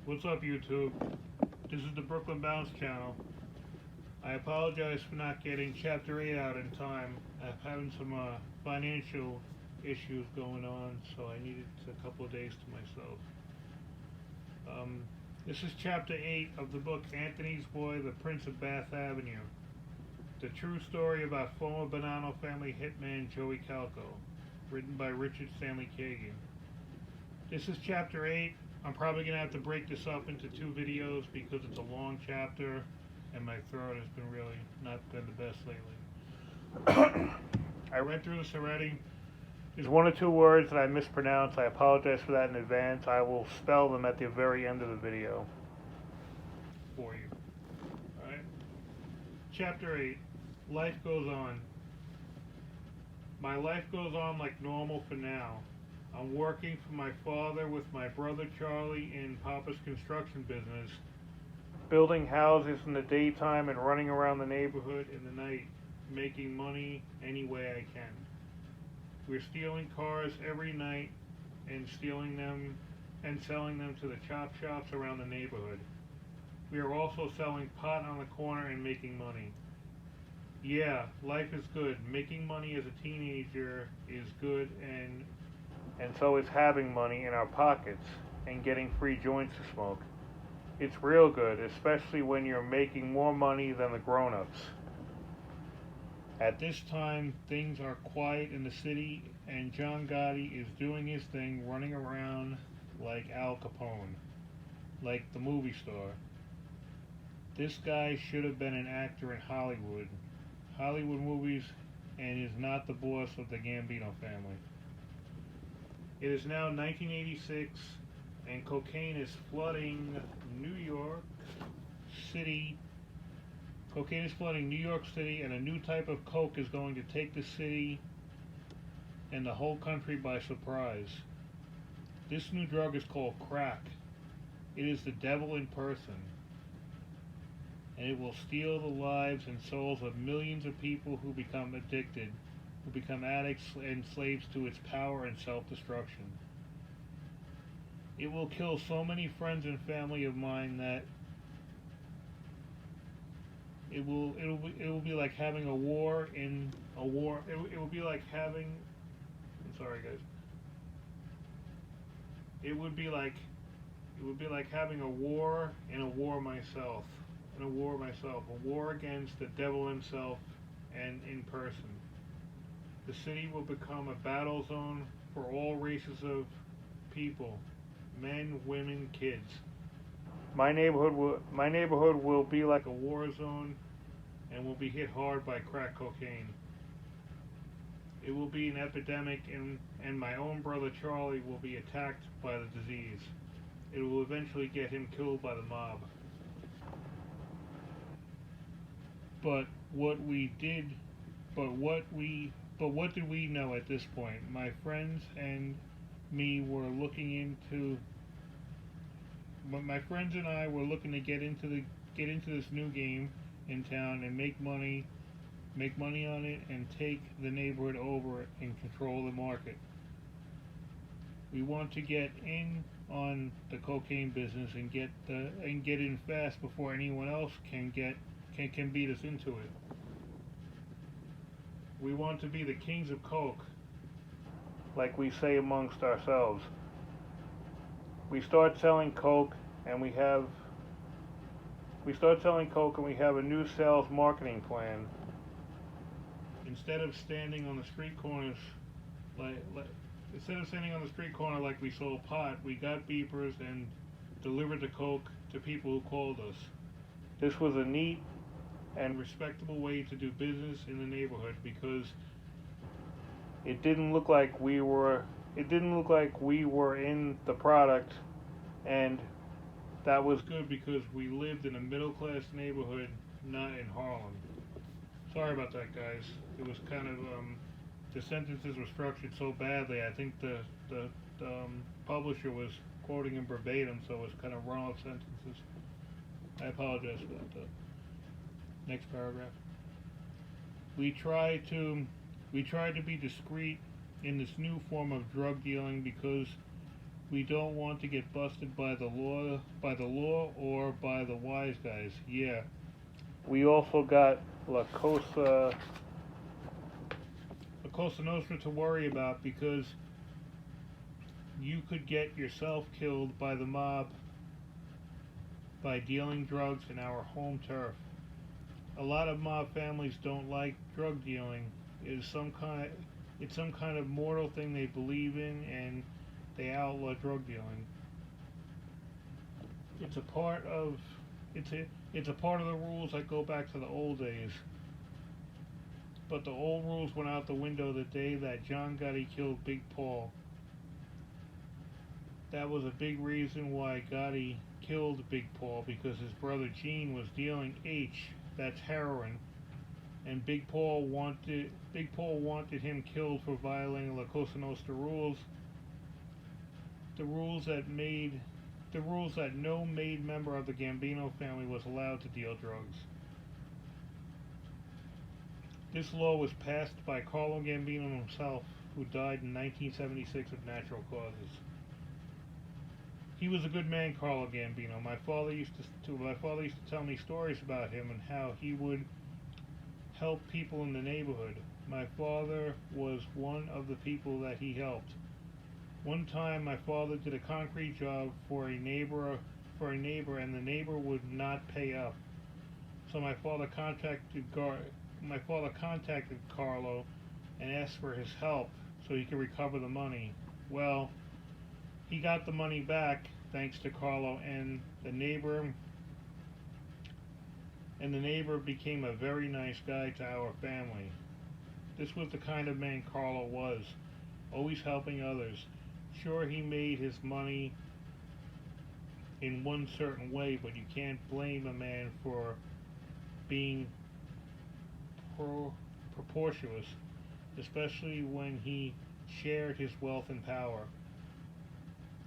What's up, YouTube? This is the Brooklyn Bounce channel. I apologize for not getting Chapter 8 out in time. I'm having some financial issues going on, so I needed a couple of days to myself. This is Chapter 8 of the book Anthony's Boy, the Prince of Bath Avenue. The true story about former Bonanno family hitman Joey Calco, written by Richard Stanley Kagan. This is Chapter 8. I'm probably going to have to break this up into two videos because it's a long chapter and my throat has been really not been the best lately. I read through this already. There's one or two words that I mispronounced. I apologize for that in advance. I will spell them at the very end of the video for you. Alright? Chapter 8. Life goes on. My life goes on like normal for now. I'm working for my father with my brother Charlie in Papa's construction business, building houses in the daytime and running around the neighborhood in the night, making money any way I can. We're stealing cars every night and stealing them and selling them to the chop shops around the neighborhood. We are also selling pot on the corner and making money. Yeah, life is good. Making money as a teenager is good, and so is having money in our pockets and getting free joints to smoke. It's real good, especially when you're making more money than the grown-ups. At this time, things are quiet in the city, and John Gotti is doing his thing, running around like Al Capone, like the movie star. This guy should have been an actor in Hollywood movies, and is not the boss of the Gambino family. It is now 1986, and cocaine is flooding New York City. Cocaine is flooding New York City, and a new type of coke is going to take the city and the whole country by surprise. This new drug is called crack. It is the devil in person, and it will steal the lives and souls of millions of people who become addicted, who become addicts and slaves to its power and self-destruction. It will kill so many friends and family of mine that it will be like having a war in a war. It will be like having. I'm sorry, guys. It would be like having a war in a war myself. A war against the devil himself and in person. The city will become a battle zone for all races of people, men, women, kids. My neighborhood will be like a war zone and will be hit hard by crack cocaine. It will be an epidemic, and my own brother Charlie will be attacked by the disease. It will eventually get him killed by the mob. But what did we know at this point? My friends and me were looking into. My friends and I were looking to get into this new game in town and make money on it, and take the neighborhood over and control the market. We want to get in on the cocaine business and get in fast before anyone else can beat us into it. We want to be the kings of coke, like we say amongst ourselves. We start selling coke and we have a new sales marketing plan. Instead of standing on the street corner like we sold pot, we got beepers and delivered the coke to people who called us. This was a neat and respectable way to do business in the neighborhood, because it didn't look like we were in the product, and that was good because we lived in a middle-class neighborhood, not in Harlem. Sorry about that, guys. It was kind of the sentences were structured so badly. I think the publisher was quoting them verbatim, so it was kind of run-off sentences. I apologize for that, though. Next paragraph. We try to be discreet in this new form of drug dealing because We don't want to get busted by the law or by the wise guys. Yeah. We also got La Cosa Nostra to worry about because you could get yourself killed by the mob by dealing drugs in our home turf. A lot of mob families don't like drug dealing. It's some kind of mortal thing they believe in, and they outlaw drug dealing. It's a part of the rules that go back to the old days. But the old rules went out the window the day that John Gotti killed Big Paul. That was a big reason why Gotti killed Big Paul, because his brother Gene was dealing H, that's heroin, and Big Paul wanted him killed for violating La Cosa Nostra rules. The rules that no made member of the Gambino family was allowed to deal drugs. This law was passed by Carlo Gambino himself, who died in 1976 of natural causes. He was a good man, Carlo Gambino. My father used to tell me stories about him and how he would help people in the neighborhood. My father was one of the people that he helped. One time, my father did a concrete job for a neighbor, and the neighbor would not pay up. So my father contacted Carlo and asked for his help so he could recover the money. Well, he got the money back thanks to Carlo, and the neighbor became a very nice guy to our family. This was the kind of man Carlo was, always helping others. Sure, he made his money in one certain way, but you can't blame a man for being preposterous, especially when he shared his wealth and power.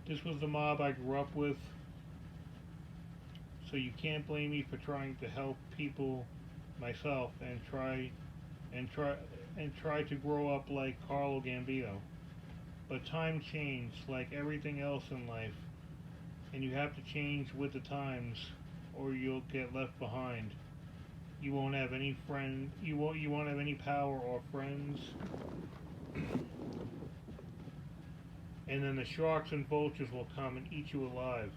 This was the mob I grew up with, so you can't blame me for trying to help people myself and try to grow up like Carlo Gambino. But time changed, like everything else in life, and you have to change with the times, or you'll get left behind. You won't have any You won't have any power or friends. And then the sharks and vultures will come and eat you alive,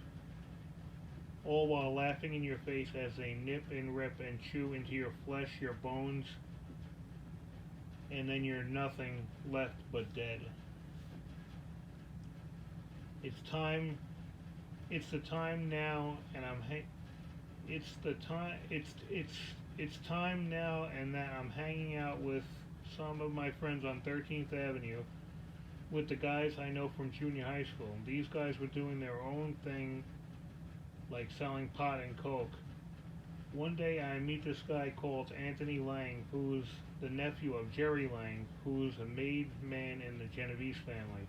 all while laughing in your face as they nip and rip and chew into your flesh, your bones, and then you're nothing left but dead. It's the time now, and it's time now, and that I'm hanging out with some of my friends on 13th Avenue, with the guys I know from junior high school. These guys were doing their own thing, like selling pot and coke. One day I meet this guy called Anthony Lang, who's the nephew of Jerry Lang, who's a made man in the Genovese family.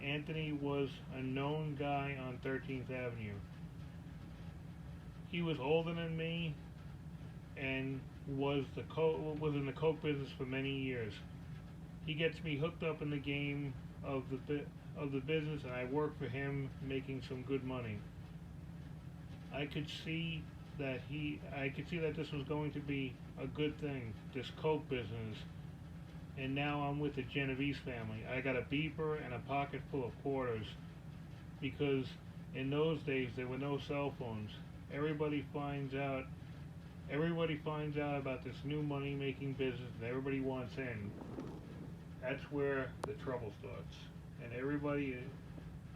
Anthony was a known guy on 13th Avenue. He was older than me and was in the coke business for many years. He gets me hooked up in the game of the business, and I work for him, making some good money. I could see that this was going to be a good thing, this coke business. And now I'm with the Genovese family. I got a beeper and a pocket full of quarters, because in those days there were no cell phones. Everybody finds out about this new money-making business, and everybody wants in. That's where the trouble starts. And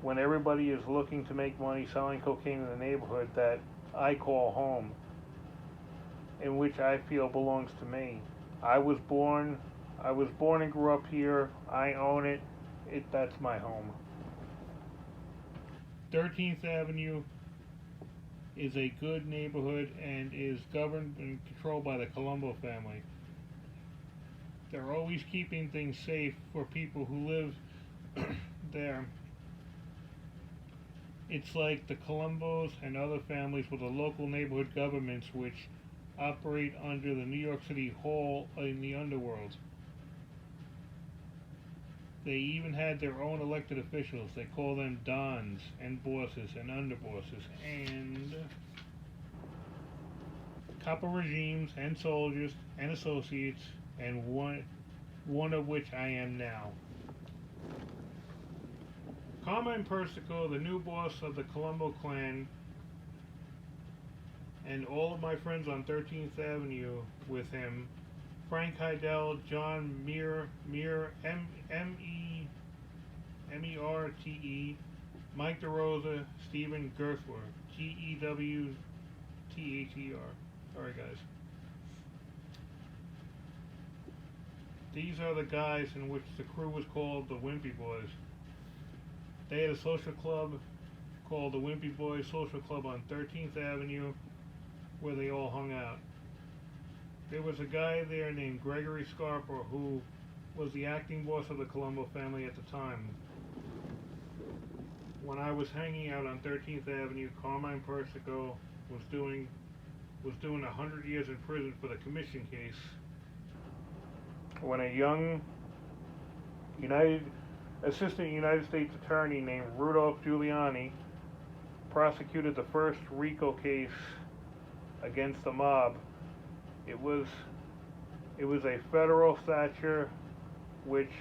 when everybody is looking to make money selling cocaine in the neighborhood that I call home, in which I feel belongs to me. I was born and grew up here. I own it. That's my home. 13th Avenue is a good neighborhood and is governed and controlled by the Colombo family. They're always keeping things safe for people who live there. It's like the Colombos and other families with the local neighborhood governments which operate under the New York City Hall in the underworld. They even had their own elected officials. They call them dons and bosses and underbosses and couple regimes and soldiers and associates, and one of which I am now. Carmine Persico, the new boss of the Colombo clan, and all of my friends on 13th Avenue with him, Frank Heidel, John Merte, Mike DeRosa, Stephen Gerthwer, Gewther. Sorry, guys. These are the guys in which the crew was called the Wimpy Boys. They had a social club called the Wimpy Boys Social Club on 13th Avenue where they all hung out. There was a guy there named Gregory Scarpa who was the acting boss of the Colombo family at the time. When I was hanging out on 13th Avenue, Carmine Persico was doing 100 years in prison for the commission case when a young assistant United States attorney named Rudolph Giuliani prosecuted the first RICO case against the mob. It was a federal stature which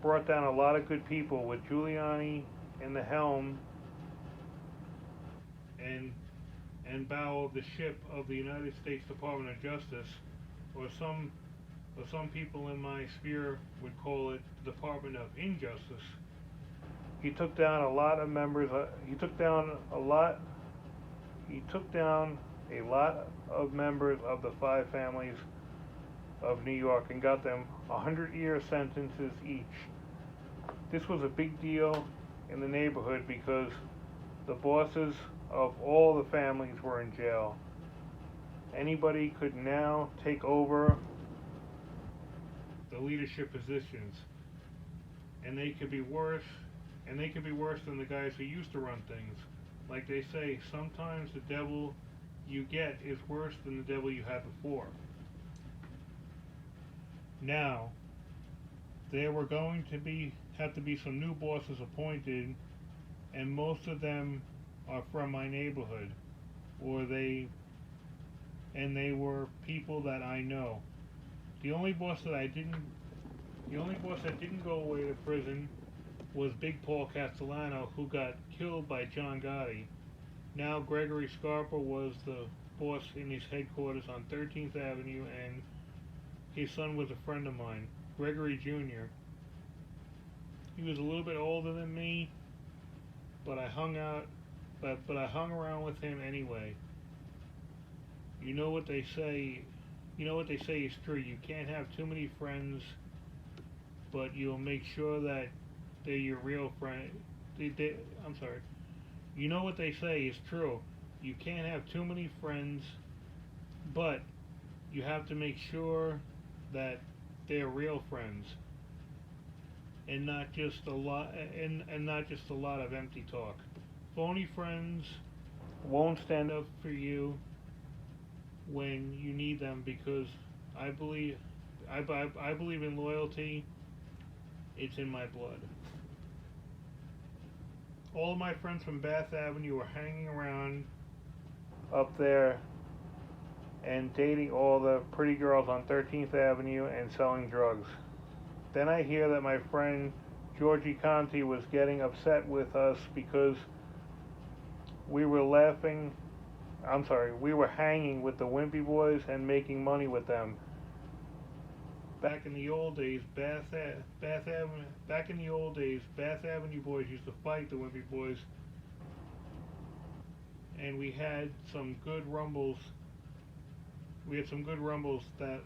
brought down a lot of good people with Giuliani in the helm and bow of the ship of the United States Department of Justice, or some people in my sphere would call it the Department of Injustice. He took down a lot of members. He took down a lot of members of the five families of New York and got them 100-year sentences each. This was a big deal in the neighborhood because the bosses of all the families were in jail. Anybody could now take over the leadership positions, and they could be worse than the guys who used to run things. Like they say, sometimes the devil you get is worse than the devil you had before. Now, there were going to have to be some new bosses appointed, and most of them are from my neighborhood, and they were people that I know. The only boss that didn't go away to prison was Big Paul Castellano, who got killed by John Gotti. Now Gregory Scarpa was the boss in his headquarters on 13th Avenue, and his son was a friend of mine, Gregory Jr. He was a little bit older than me, but I hung around with him anyway. You know what they say is true. You can't have too many friends, but you'll make sure that they're your real friend. I'm sorry. You know what they say is true. You can't have too many friends, but you have to make sure that they're real friends, and not just a lot of empty talk. Phony friends won't stand up for you when you need them, because I believe in loyalty. It's in my blood. All of my friends from Bath Avenue were hanging around up there and dating all the pretty girls on 13th Avenue and selling drugs. Then I hear that my friend Georgie Conti was getting upset with us because we were hanging with the Wimpy Boys and making money with them. Back in the old days, Bath Avenue boys used to fight the Wimpy Boys, and we had some good rumbles. That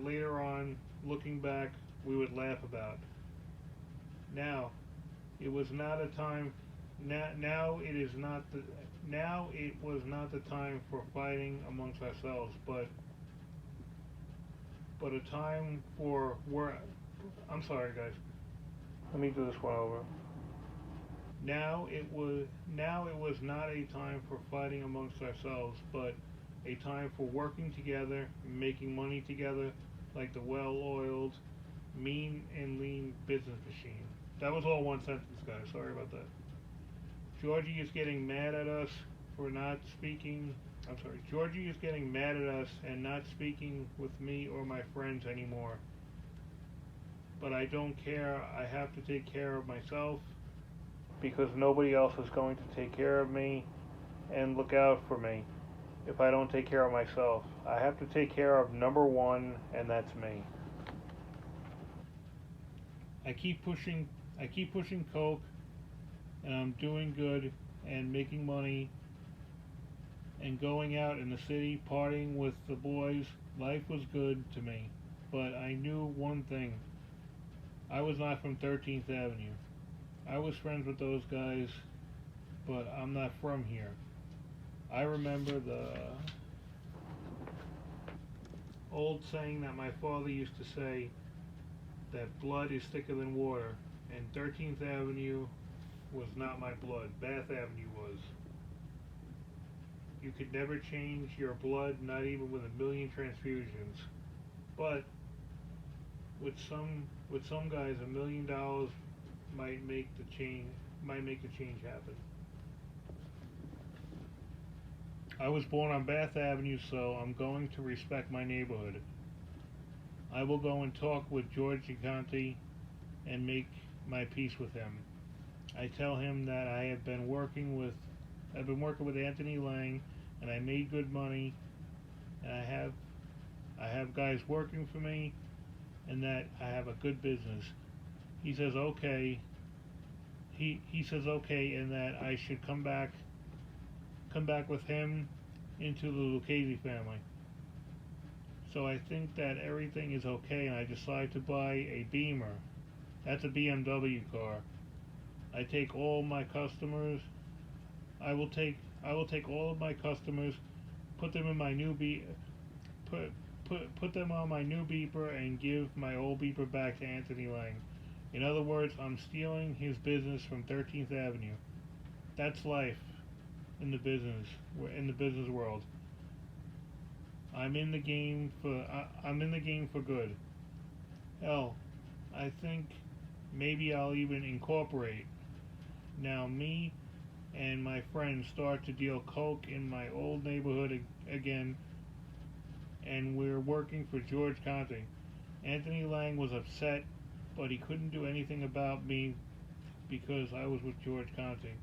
later on, looking back, we would laugh about. Now, it was not a time. Now it was not the time for fighting amongst ourselves, but a time for I'm sorry, guys. Let me do this one over. Now it was not a time for fighting amongst ourselves, but a time for working together, making money together, like the well-oiled mean and lean business machine. That was all one sentence, guys. Sorry about that. Georgie is getting mad at us for not speaking. I'm sorry. Georgie is getting mad at us and not speaking with me or my friends anymore. But I don't care. I have to take care of myself because nobody else is going to take care of me and look out for me if I don't take care of myself. I have to take care of number one, and that's me. I keep pushing coke, and I'm doing good and making money and going out in the city partying with the boys. Life was good to me, but I knew one thing. I was not from 13th Avenue. I was friends with those guys, but I'm not from here. I remember the old saying that my father used to say, that blood is thicker than water, and 13th Avenue was not my blood. Bath Avenue was. You could never change your blood, not even with a million transfusions. But with some guys, $1 million might make the change happen. I was born on Bath Avenue, so I'm going to respect my neighborhood. I will go and talk with George Conti and make my peace with him. I tell him that I've been working with Anthony Lang, and I made good money, and I have guys working for me, and that I have a good business. He says okay. He says okay, and that I should come back with him into the Lucchese family. So I think that everything is okay, and I decide to buy a Beamer. That's a BMW car. I take all my customers. I will take all of my customers, put them in my new put them on my new beeper, and give my old beeper back to Anthony Lang. In other words, I'm stealing his business from 13th Avenue. That's life in the business world. I'm in the game for good. Hell, I think maybe I'll even incorporate. Now me and my friends start to deal coke in my old neighborhood again, and we're working for George Conti. Anthony Lang was upset, but he couldn't do anything about me because I was with George Conti.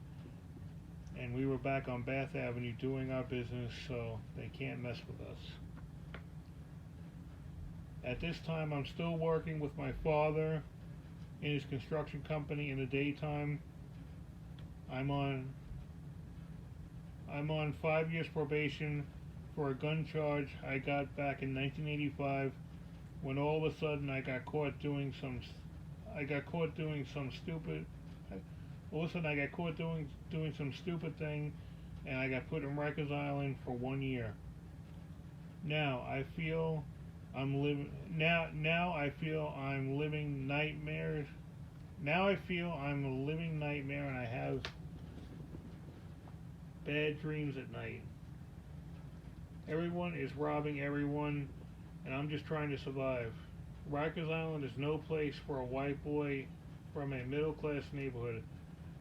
And we were back on Bath Avenue doing our business, so they can't mess with us. At this time, I'm still working with my father in his construction company in the daytime. I'm on 5 years probation for a gun charge I got back in 1985, when all of a sudden I got caught doing some stupid. All of a sudden I got caught doing some stupid thing, and I got put in Rikers Island for 1 year. Now I feel I'm living nightmares. Now I feel I'm a living nightmare, and I have bad dreams at night. Everyone is robbing everyone, and I'm just trying to survive. Rikers Island is no place for a white boy from a middle-class neighborhood.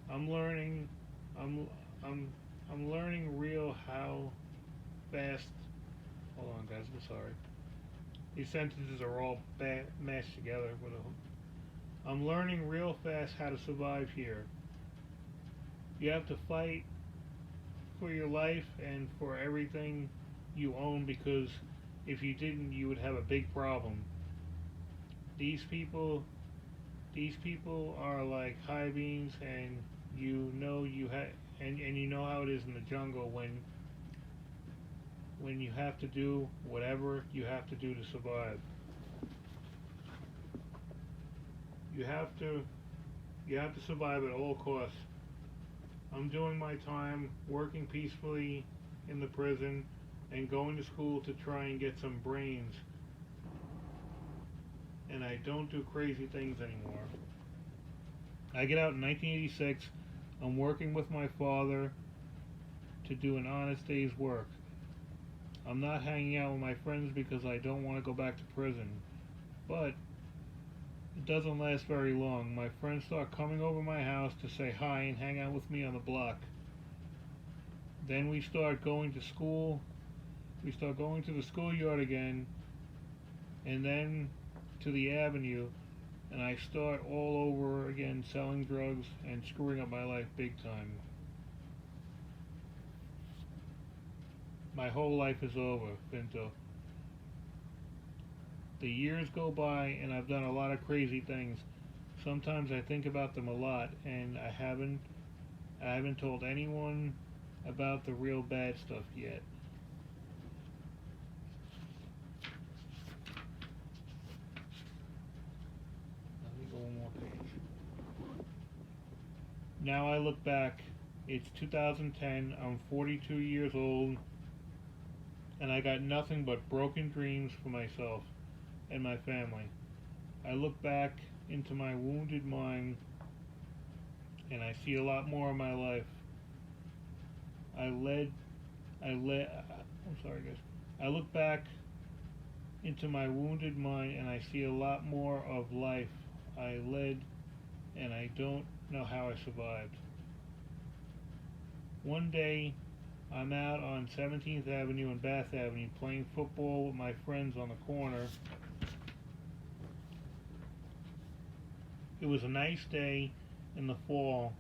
I'm learning real how fast. Hold on, guys. I'm sorry. These sentences are all mashed together. I'm learning real fast how to survive here. You have to fight for your life and for everything you own, because if you didn't, you would have a big problem. These people are like high beams, and you know how it is in the jungle when you have to do whatever you have to do to survive. You have to survive at all costs. I'm doing my time working peacefully in the prison and going to school to try and get some brains. And I don't do crazy things anymore. I get out in 1986. I'm working with my father to do an honest day's work. I'm not hanging out with my friends because I don't want to go back to prison. But It doesn't last very long. My friends start coming over my house to say hi and hang out with me on the block. Then we start going to school. We start going to the schoolyard again, and then to the avenue, and I start all over again selling drugs and screwing up my life big time. My whole life is over, Pinto. The years go by and I've done a lot of crazy things. Sometimes I think about them a lot, and I haven't told anyone about the real bad stuff yet. Let me go one more page. Now I look back, it's 2010, I'm 42 years old, and I got nothing but broken dreams for myself and my family. I look back into my wounded mind, and I see a lot more of my life. I'm sorry guys. I look back into my wounded mind and I see a lot more of life I led, and I don't know how I survived. One day, I'm out on 17th Avenue and Bath Avenue playing football with my friends on the corner. It was a nice day in the fall.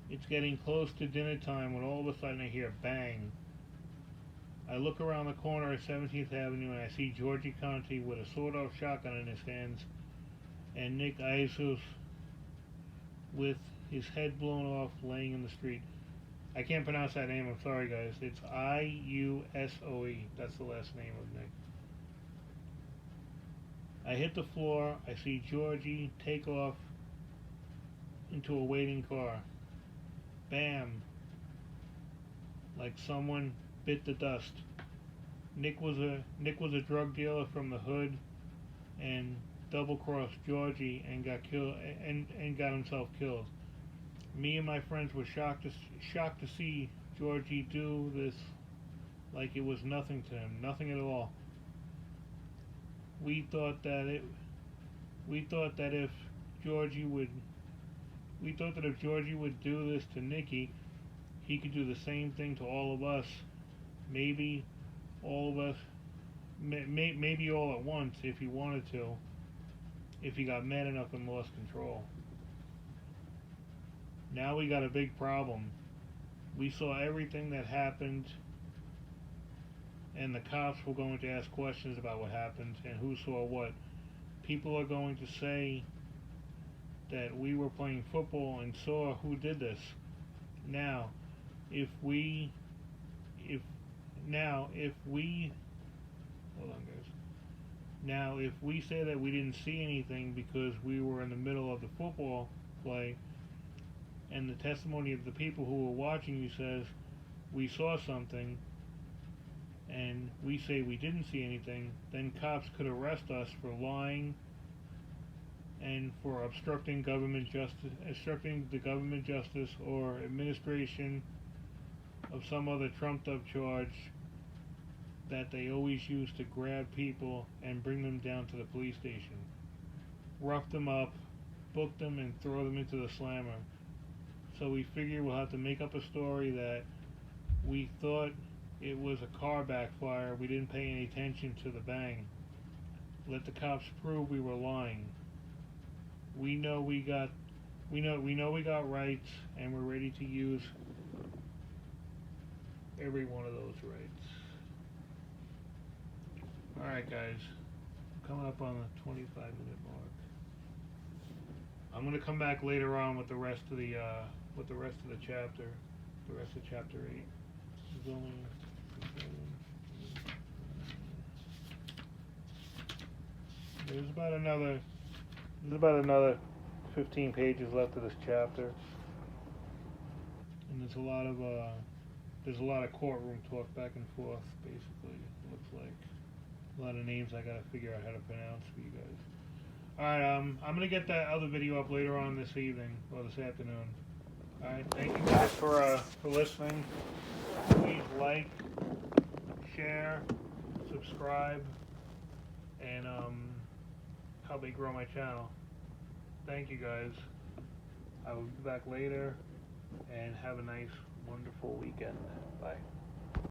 It's getting close to dinner time when all of a sudden I hear a bang. I look around the corner at 17th Avenue and I see Georgie Conti with a sawed-off shotgun in his hands, and Nick Isos with his head blown off laying in the street. I can't pronounce that name, I'm sorry guys. It's Iusoe. That's the last name of Nick. I hit the floor. I see Georgie take off into a waiting car. Bam! Like someone bit the dust. Nick was a drug dealer from the hood, and double-crossed Georgie and got killed and got himself killed. Me and my friends were shocked to see Georgie do this like it was nothing to him, nothing at all. We thought that if Georgie would do this to Nicky, he could do the same thing to all of us. Maybe all of us, maybe all at once if he wanted to, if he got mad enough and lost control. Now we got a big problem. We saw everything that happened, and the cops were going to ask questions about what happened and who saw what. People are going to say that we were playing football and saw who did this. Now, if we say that we didn't see anything because we were in the middle of the football play, and the testimony of the people who were watching you says we saw something, and we say we didn't see anything, then cops could arrest us for lying and for obstructing the government justice or administration of some other trumped up charge that they always use to grab people and bring them down to the police station, rough them up, book them, and throw them into the slammer. So we figure we'll have to make up a story that we thought it was a car backfire, we didn't pay any attention to the bang. Let the cops prove we were lying. We know we got rights, and we're ready to use every one of those rights. Alright guys, I'm coming up on the 25-minute mark. I'm gonna come back later on with the rest of the chapter, the rest of chapter 8. There's about another 15 pages left of this chapter, and there's a lot of courtroom talk back and forth. Basically, it looks like a lot of names I gotta figure out how to pronounce for you guys. Alright, I'm gonna get that other video up later on this evening or this afternoon. Alright, thank you guys for listening. Please like, share, subscribe, and help me grow my channel. Thank you guys. I will be back later, and have a nice, wonderful weekend. Bye.